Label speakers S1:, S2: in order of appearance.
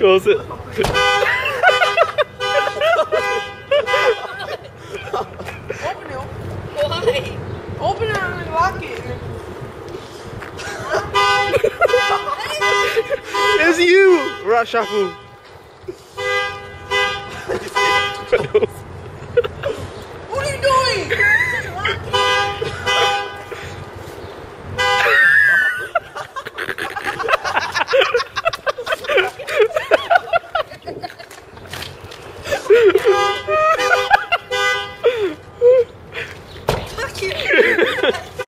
S1: Close it.
S2: Open it.
S3: Why?
S2: Open it and lock it.
S1: It's you, Rat Shuffle.